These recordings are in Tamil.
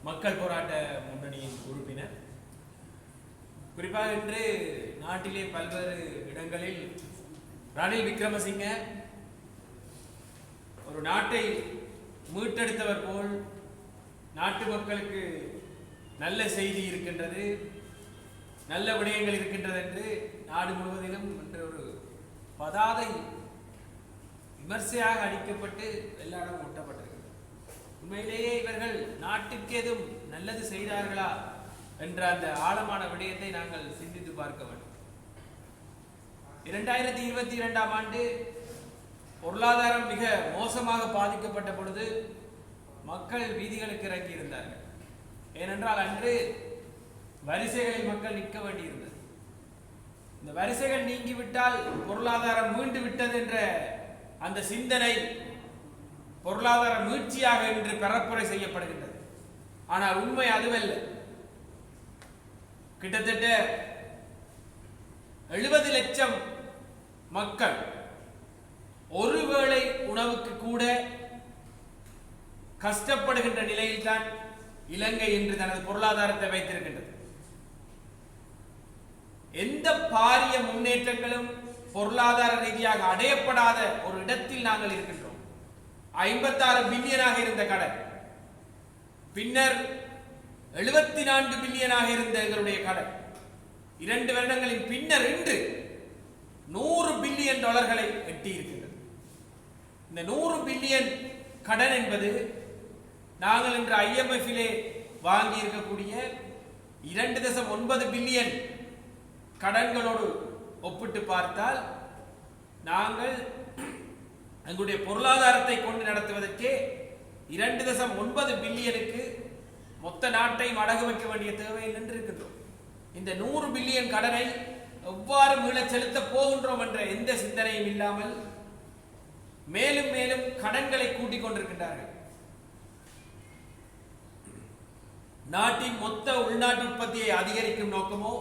மக்கள் போராட்ட முன்னணியின் உறுப்பினர். குறிப்பாக இன்று நாட்டிலே பல்வேறு இடங்களில் ரணில் விக்ரமசிங்க ஒரு நாட்டை மீட்டெடுத்தவர் போல் நாட்டு மக்களுக்கு நல்ல செய்தி இருக்கின்றது, நல்ல விடயங்கள் இருக்கின்றது என்று நாடு முழுவதிலும் என்ற ஒரு பதாதை விமர்சையாக அடிக்கப்பட்டு எல்லா இடமும் ஒட்டப்பட்டிருக்கிறது. உண்மையிலேயே இவர்கள் நாட்டுக்கு எதுவும் நல்லது செய்தார்களா என்ற அந்த ஆழமான விடயத்தை நாங்கள் சிந்தித்து பார்க்க வேண்டும். 2022ஆம் ஆண்டு பொருளாதாரம் மிக மோசமாக பாதிக்கப்பட்ட பொழுது மக்கள் வீதிகளுக்கு இறங்கி இருந்தார்கள். ஏனென்றால் அன்று வரிசைகளில் மக்கள் நிற்க வேண்டியிருந்தது. இந்த வரிசைகள் நீங்கிவிட்டால் பொருளாதாரம் மீண்டு விட்டது என்ற அந்த சிந்தனை பொருளாதார மீட்சியாக இன்று பரப்புரை செய்யப்படுகின்றது. ஆனால் உண்மை அதுவல்ல. கிட்டத்தட்ட 70 லட்சம் மக்கள் ஒருவேளை உணவுக்கு கூட கஷ்டப்படுகின்ற நிலையில்தான் இலங்கை இன்று தனது பொருளாதாரத்தை வைத்திருக்கின்றது. எந்த பாரிய முன்னேற்றங்களும் பொருளாதார ரீதியாக அடையப்படாத ஒரு இடத்தில் நாங்கள் இருக்கின்றோம். 56 பில்லியனாக இருந்த கடன், பின்னர் 74 பில்லியனாக இருந்த எங்களுடைய கடன் 2 வருடங்களின் பின்னர் இன்று $100 பில்லியன் எட்டி இருக்கின்றது. இந்த 100 பில்லியன் கடன் என்பது நாங்கள் இன்று IMF-இலே வாங்கி இருக்கக்கூடிய 2.9 பில்லியன் கடன்களோடு ஒப்பிட்டு பார்த்தால் நாங்கள் எங்களுடைய பொருளாதாரத்தை கொண்டு நடத்துவதற்கே 2.9 பில்லியனுக்கு மொத்த நாட்டையும் அடகு வைக்க வேண்டிய தேவையில் நின்றிருக்கின்றோம். இந்த 100 பில்லியன் கடனை எவ்வாறு மீள செலுத்த போகின்றோம் என்ற எந்த சிந்தனையும் இல்லாமல் மேலும் மேலும் கடன்களை கூட்டிக் கொண்டிருக்கின்றார்கள். நாட்டின் மொத்த உள்நாட்டு உற்பத்தியை அதிகரிக்கும் நோக்கமோ,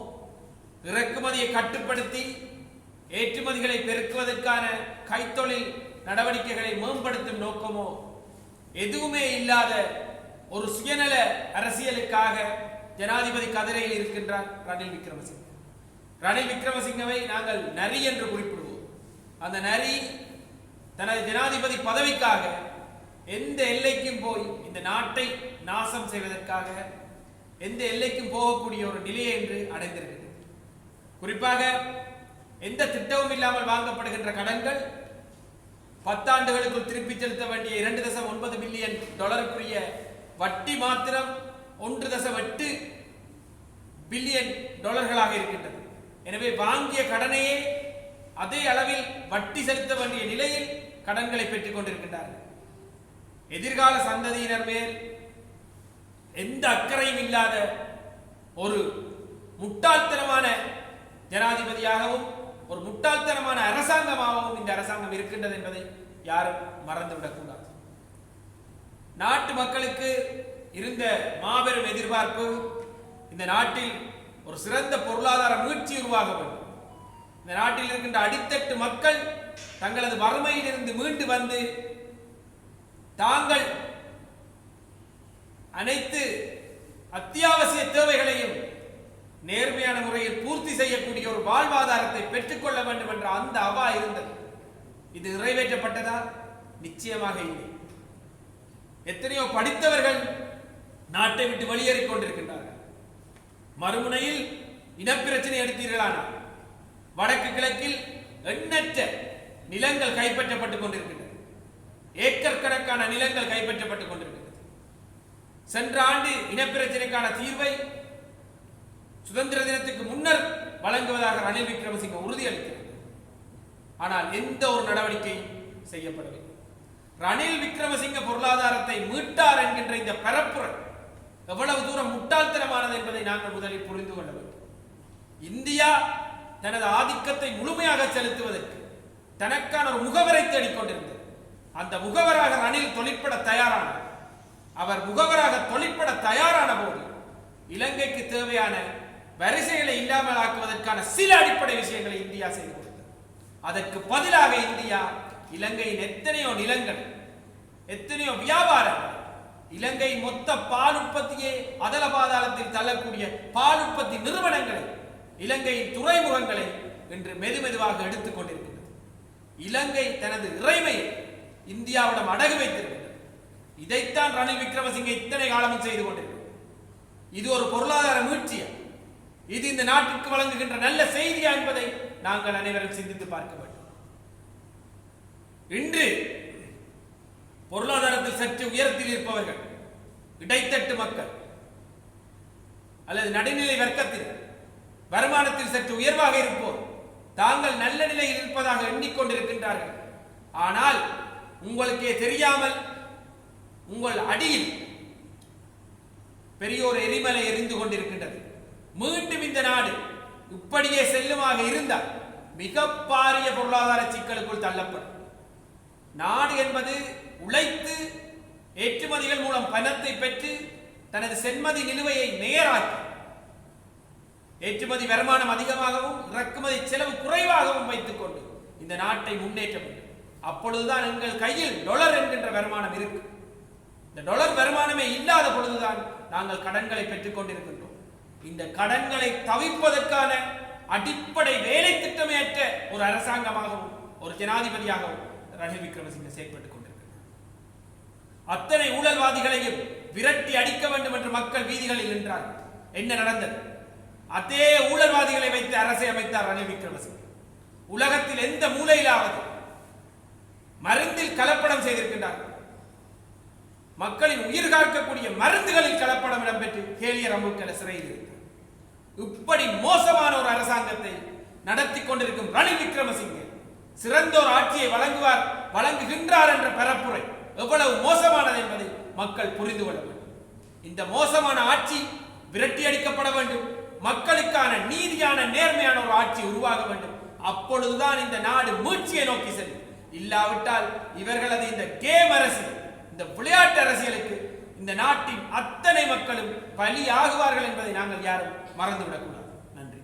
இறக்குமதியை கட்டுப்படுத்தி ஏற்றுமதிகளை பெருக்குவதற்கான கைத்தொழில் நடவடிக்கைகளை மேம்படுத்தும் நோக்கமோ எதுவுமே இல்லாத ஒரு சுயநல அரசியலுக்காக ஜனாதிபதி கதிரையில் இருக்கின்றார் ரணில் விக்ரமசிங்க. ரணில் விக்ரமசிங்கவை நாங்கள் நரி என்று குறிப்பிடுவோம். அந்த நரி தனது ஜனாதிபதி பதவிக்காக எந்த எல்லைக்கும் போய் இந்த நாட்டை நாசம் செய்வதற்காக எந்த எல்லைக்கும் போகக்கூடிய ஒரு நிலையை என்று அடைந்திருக்கிறது. குறிப்பாக எந்த திட்டமும் இல்லாமல் வாங்கப்படுகின்ற கடன்கள் 10 ஆண்டுகளுக்குள் திருப்பி செலுத்த வேண்டிய $2.9 பில்லியன் வட்டி மாத்திரம் $1.8 பில்லியன் இருக்கின்றது. எனவே வாங்கிய கடனையே அதே அளவில் வட்டி செலுத்த வேண்டிய நிலையில் கடன்களை பெற்றுக் கொண்டிருக்கின்றார்கள். எதிர்கால சந்ததியினர் மேல் எந்த அக்கறையும் இல்லாத ஒரு முட்டாள்தனமான ஜனாதிபதியாகவும் ஒரு முட்டாள்தனமான அரசாங்கமாகவும் இந்த அரசாங்கம் இருக்கின்றது என்பதை யாரும் மறந்துவிடக்கூடாது. நாட்டு மக்களுக்கு இருந்த மாபெரும் எதிர்பார்ப்பு இந்த நாட்டில் ஒரு சிறந்த பொருளாதார மீட்சி உருவாக வேண்டும். இந்த நாட்டில் இருக்கின்ற அடித்தட்டு மக்கள் தங்களது வறுமையில் இருந்து மீண்டு வந்து தாங்கள் அனைத்து அத்தியாவசிய தேவைகளையும் நேர்மையான முறையில் பூர்த்தி செய்யக்கூடிய ஒரு வாழ்வாதாரத்தை பெற்றுக்கொள்ள வேண்டும் என்ற அந்த அவா இருந்தது. இது நிறைவேற்றப்பட்டதா? நிச்சயமாக இல்லை. எத்தனையோ படித்தவர்கள் நாட்டை விட்டு வெளியேறிக் கொண்டிருக்கின்றார்கள். மறுமுனையில் இனப்பிரச்சனை எடுத்தீர்களானால் வடக்கு கிழக்கில் எண்ணற்ற நிலங்கள் கைப்பற்றப்பட்டுக் கொண்டிருக்கின்றன. ஏக்கர் கணக்கான நிலங்கள் கைப்பற்றப்பட்டுக் கொண்டிருக்கின்றன. சென்ற ஆண்டு இனப்பிரச்சனைக்கான தீர்வை சுதந்திர தினத்துக்கு முன்னர் வழங்குவதாக ரணில் விக்ரமசிங்க உறுதியளித்தார். ஆனால் எந்த ஒரு நடவடிக்கையும் செய்யப்படவில்லை. ரணில் விக்ரமசிங்க பொருளாதாரத்தை மீட்டார் என்கின்ற இந்த பரப்புரை எவ்வளவு தூரம் முட்டாள்தனமானது என்பதை நாங்கள் முதலில் புரிந்து கொள்ள வேண்டும். இந்தியா தனது ஆதிக்கத்தை முழுமையாக செலுத்துவதற்கு தனக்கான ஒரு முகவரை தேடிக்கொண்டிருந்தது. அந்த முகவராக ரணில் தொழிற்பட தயாரானார். அவர் முகவராக தொழிற்பட தயாரான போது இலங்கைக்கு தேவையான வரிசைகளை இல்லாமல் ஆக்குவதற்கான சில அடிப்படை விஷயங்களை இந்தியா செய்து கொடுத்தது. அதற்கு பதிலாக இந்தியா இலங்கையின் எத்தனையோ நிலங்கள், எத்தனையோ வியாபாரங்கள் இலங்கை மொத்த பால் உற்பத்தியே அதல பாதாளத்தில் தள்ளக்கூடிய பால் உற்பத்தி நிறுவனங்களை, இலங்கையின் துறைமுகங்களை இன்று மெதுமெதுவாக எடுத்துக் கொண்டிருக்கிறது. இலங்கை தனது இறைமையை இந்தியாவிடம் அடகு வைத்திருக்கிறது. இதைத்தான் ரணில் விக்ரமசிங்கே இத்தனை காலமும் செய்து கொண்டிருக்கிறார். இது ஒரு பொருளாதார மீட்சியா? இது இந்த நாட்டுக்கு வழங்குகின்ற நல்ல செய்தியா என்பதை நாங்கள் அனைவரும் சிந்தித்து பார்க்க வேண்டும். இன்று பொருளாதாரத்தில் சற்று உயரத்தில் இருப்பவர்கள், இடைத்தட்டு மக்கள் அல்லது நடுநிலை வர்க்கத்தில் வருமானத்தில் சற்று உயர்வாக இருப்போர் தாங்கள் நல்ல நிலையில் இருப்பதாக எண்ணிக்கொண்டிருக்கின்றார்கள். ஆனால் உங்களுக்கே தெரியாமல் உங்கள் அடியில் பெரியோர் எரிமலை எரிந்து கொண்டிருக்கின்றது. மீண்டும் இந்த நாடு இப்படியே செல்லுமாக இருந்தால் மிக பாரிய பொருளாதார சிக்கலுக்குள் தள்ளப்படும். நாடு என்பது உழைத்து ஏற்றுமதிகள் மூலம் பணத்தை பெற்று தனது சென்மதி நிலுவையை நேராக்கி ஏற்றுமதி வருமானம் அதிகமாகவும் இறக்குமதி செலவு குறைவாகவும் வைத்துக் கொண்டு இந்த நாட்டை முன்னேற்ற வேண்டும். அப்பொழுதுதான் எங்கள் கையில் டாலர் என்கின்ற வருமானம் இருக்கு. இந்த டாலர் வருமானமே இல்லாத பொழுதுதான் நாங்கள் கடன்களை பெற்றுக் கொண்டிருக்கின்றோம். இந்த கடன்களை தவிர்ப்பதற்கான அடிப்படை வேலை திட்டமேற்ற ஒரு அரசாங்கமாகவும் ஒரு ஜனாதிபதியாகவும் ரணில் விக்ரமசிங்கே செயல்பட்டுக் கொண்டிருக்கிறார். அத்தனை ஊழல்வாதிகளையும் விரட்டி அடிக்க வேண்டும் என்று மக்கள் வீதிகளில் நின்றார்கள். என்ன நடந்தது? அதே ஊழல்வாதிகளை வைத்து அரசை அமைத்தார் ரணில் விக்ரமசிங்கே. உலகத்தில் எந்த மூலையிலாவது மருந்தில் கலப்படம் செய்திருக்கின்றார்கள். மக்களின் உயிர் காக்கக்கூடிய மருந்துகளில் கலப்படம் இடம்பெற்று கேலிய ரம்புக்களை சிறையில் இருக்கிறார். இப்படி மோசமான ஒரு அரசாங்கத்தை நடத்தி கொண்டிருக்கும் ரணில் விக்ரமசிங்கே சிறந்த ஒரு ஆட்சியை வழங்குகின்றார் என்ற பரப்புரை எவ்வளவு மோசமானது என்பதை மக்கள் புரிந்து கொள்ள வேண்டும். இந்த மோசமான ஆட்சி விரட்டி அடிக்கப்பட வேண்டும். மக்களுக்கான நீதியான நேர்மையான ஒரு ஆட்சி உருவாக வேண்டும். அப்பொழுதுதான் இந்த நாடு மீட்சியை நோக்கி செல்லும். இல்லாவிட்டால் இவர்களது இந்த கேம் அரசியல், இந்த விளையாட்டு அரசியலுக்கு இந்த நாட்டின் அத்தனை மக்களும் பலியாகுவார்கள் என்பதை நாங்கள் யாரும் மறந்துவிடக்கூடாது. நன்றி.